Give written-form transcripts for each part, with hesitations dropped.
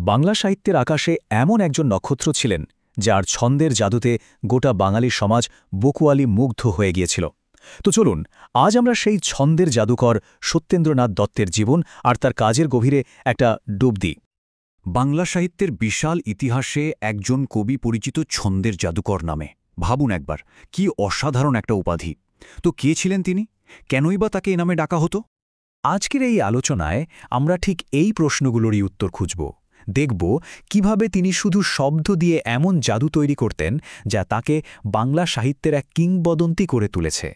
বাংলা সাহিত্যের আকাশে এমন একজন নক্ষত্র ছিলেন যার ছন্দের জাদুতে গোটা বাঙালি সমাজ বকুয়ালি মুগ্ধ হয়ে গিয়েছিল। তো চলুন আজ আমরা সেই ছন্দের জাদুকর সত্যেন্দ্রনাথ দত্তের জীবন আর তার কাজের গভীরে একটা ডুব দিই। বাংলা সাহিত্যের বিশাল ইতিহাসে একজন কবি পরিচিত ছন্দের জাদুকর নামে। ভাবুন একবার, কি অসাধারণ একটা উপাধি। তো কে ছিলেন তিনি? কেনই বা তাকে এ নামে ডাকা হতো? আজকের এই আলোচনায় আমরা ঠিক এই প্রশ্নগুলোরই উত্তর খুঁজব। দেখব কিভাবে তিনি শুধু শব্দ দিয়ে এমন জাদু তৈরি করতেন যা তাকে বাংলা সাহিত্যের এক কিংবদন্তি করে তুলেছে।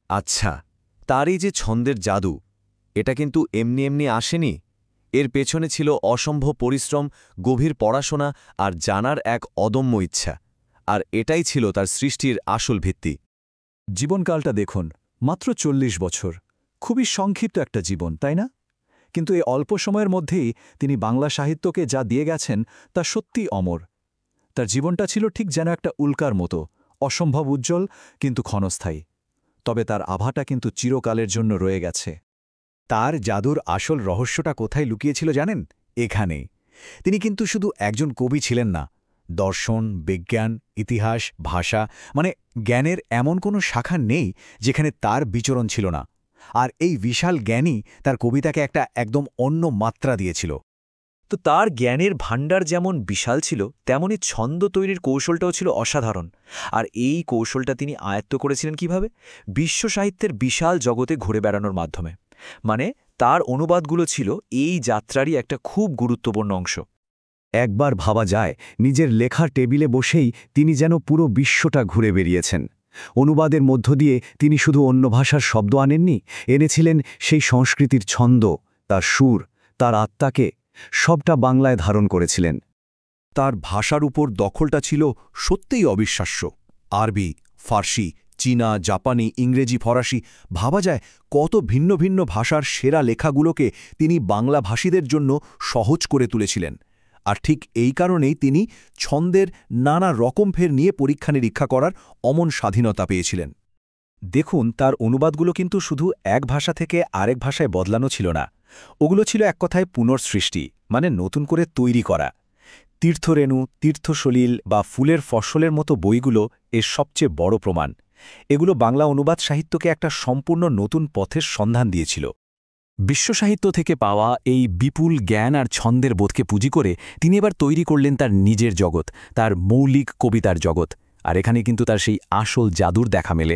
আচ্ছা, তার এই যে ছন্দের জাদু, এটা কিন্তু এমনি এমনি আসেনি। এর পেছনে ছিল অসম্ভব পরিশ্রম, গভীর পড়াশোনা আর জানার এক অদম্য ইচ্ছা। আর এটাই ছিল তার সৃষ্টির আসল ভিত্তি। জীবনকালটা দেখুন, মাত্র 40 বছর। খুবই সংক্ষিপ্ত একটা জীবন, তাই না? কিন্তু এই অল্প সময়ের মধ্যেই তিনি বাংলা সাহিত্যকে যা দিয়ে গেছেন তা সত্যিই অমর। তার জীবনটা ছিল ঠিক যেন একটা উল্কার মতো, অসম্ভব উজ্জ্বল কিন্তু ক্ষণস্থায়ী। তবে তার আভাটা কিন্তু চিরকালের জন্য রয়ে গেছে। তার জাদুর আসল রহস্যটা কোথায় লুকিয়েছিল জানেন? এখানেই। তিনি কিন্তু শুধু একজন কবি ছিলেন না। দর্শন, বিজ্ঞান, ইতিহাস, ভাষা, মানে জ্ঞানের এমন কোনো শাখা নেই যেখানে তার বিচরণ ছিল না। আর এই বিশাল জ্ঞানই তার কবিতাকে একটা একদম অন্য মাত্রা দিয়েছিল। তো তার জ্ঞানের ভাণ্ডার যেমন বিশাল ছিল, তেমনি ছন্দ তৈরির কৌশলটাও ছিল অসাধারণ। আর এই কৌশলটা তিনি আয়ত্ত করেছিলেন কিভাবে? বিশ্ব সাহিত্যের বিশাল জগতে ঘুরে বেড়ানোর মাধ্যমে। মানে তার অনুবাদগুলো ছিল এই যাত্রারই একটা খুব গুরুত্বপূর্ণ অংশ। একবার ভাবা যায়, নিজের লেখার টেবিলে বসেই তিনি যেন পুরো বিশ্বটা ঘুরে বেরিয়েছেন। অনুবাদের মধ্য দিয়ে তিনি শুধু অন্য ভাষার শব্দ আনেননি, এনেছিলেন সেই সংস্কৃতির ছন্দ, তার সুর, তার আত্মাকে, সবটা বাংলায় ধারণ করেছিলেন। তার ভাষার উপর দখলটা ছিল সত্যিই অবিশ্বাস্য। আরবি, ফার্সি, চীনা, জাপানি, ইংরেজি, ফরাসি, ভাবা যায় কত ভিন্ন ভিন্ন ভাষার সেরা লেখাগুলোকে তিনি বাংলাভাষীদের জন্য সহজ করে তুলেছিলেন। আর ঠিক এই কারণেই তিনি ছন্দের নানা রকম ফের নিয়ে পরীক্ষা নিরীক্ষা করার অমন স্বাধীনতা পেয়েছিলেন। দেখুন, তার অনুবাদগুলো কিন্তু শুধু এক ভাষা থেকে আরেক ভাষায় বদলানো ছিল না। ওগুলো ছিল এক কথায় পুনঃসৃষ্টি, মানে নতুন করে তৈরি করা। তীর্থরেণু, তীর্থসলিল বা ফুলের ফসলের মতো বইগুলো এর সবচেয়ে বড় প্রমাণ। এগুলো বাংলা অনুবাদ সাহিত্যকে একটা সম্পূর্ণ নতুন পথের সন্ধান দিয়েছিল। বিশ্বসাহিত্য থেকে পাওয়া এই বিপুল জ্ঞান আর ছন্দের বোধকে পুঁজি করে তিনি এবার তৈরি করলেন তার নিজের জগৎ, তার মৌলিক কবিতার জগৎ। আর এখানে কিন্তু তার সেই আসল জাদুর দেখা মেলে।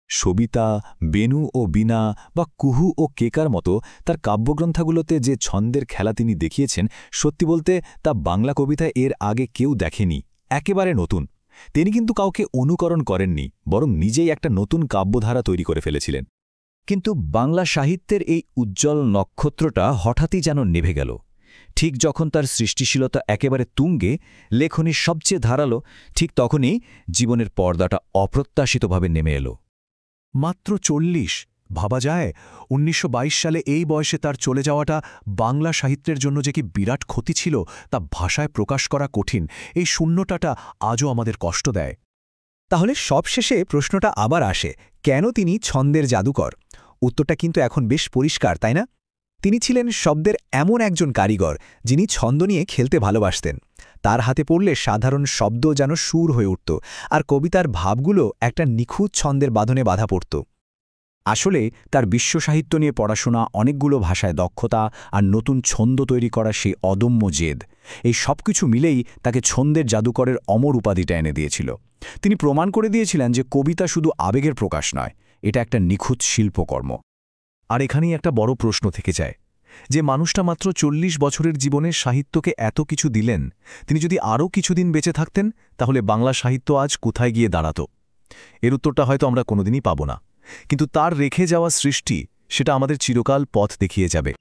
সবিতা, বেনু ও বীণা বা কুহু ও কেকার মতো তার কাব্যগ্রন্থগুলোতে যে ছন্দের খেলা তিনি দেখিয়েছেন, সত্যি বলতে তা বাংলা কবিতায় এর আগে কেউ দেখেনি, একেবারে নতুন। তিনি কিন্তু কাউকে অনুকরণ করেননি, বরং নিজেই একটা নতুন কাব্যধারা তৈরি করে ফেলেছিলেন। কিন্তু বাংলা সাহিত্যের এই উজ্জ্বল নক্ষত্রটা হঠাৎই যেন নিভে গেল। ঠিক যখন তার সৃষ্টিশীলতা একেবারে তুঙ্গে, লেখনী সবচেয়ে ধারালো, ঠিক তখনই জীবনের পর্দাটা অপ্রত্যাশিতভাবে নেমে এলো। মাত্র 40, ভাবা যায় 1922 সালে এই বয়সে তার চলে যাওয়াটা বাংলা সাহিত্যের জন্য যে কি বিরাট ক্ষতি ছিল তা ভাষায় প্রকাশ করা কঠিন। এই শূন্যতাটা আজও আমাদের কষ্ট দেয়। তাহলে সবশেষে প্রশ্নটা আবার আসে, কেন তিনি ছন্দের জাদুকর? উত্তরটা কিন্তু এখন বেশ পরিষ্কার, তাই না? তিনি ছিলেন শব্দের এমন একজন কারিগর যিনি ছন্দ নিয়ে খেলতে ভালোবাসতেন। তার হাতে পড়লে সাধারণ শব্দ যেন সুর হয়ে উঠত, আর কবিতার ভাবগুলো একটা নিখুঁত ছন্দের বাঁধনে বাঁধা পড়ত। আসলে তার বিশ্বসাহিত্য নিয়ে পড়াশোনা, অনেকগুলো ভাষায় দক্ষতা আর নতুন ছন্দ তৈরি করা সেই অদম্য জেদ, এই সবকিছু মিলেই তাকে ছন্দের জাদুকরের অমর উপাধিটা এনে দিয়েছিল। তিনি প্রমাণ করে দিয়েছিলেন যে কবিতা শুধু আবেগের প্রকাশ নয়, এটা একটা নিখুঁত শিল্পকর্ম। আর এখানেই একটা বড় প্রশ্ন থেকে যায়, যে মানুষটা মাত্র 40 বছরের জীবনে সাহিত্যকে এত কিছু দিলেন, তিনি যদি আরও কিছুদিন বেঁচে থাকতেন, তাহলে বাংলা সাহিত্য আজ কোথায় গিয়ে দাঁড়াত? এর উত্তরটা হয়তো আমরা কোনোদিনই পাব না। কিন্তু তার রেখে যাওয়া সৃষ্টি, সেটা আমাদের চিরকাল পথ দেখিয়ে যাবে।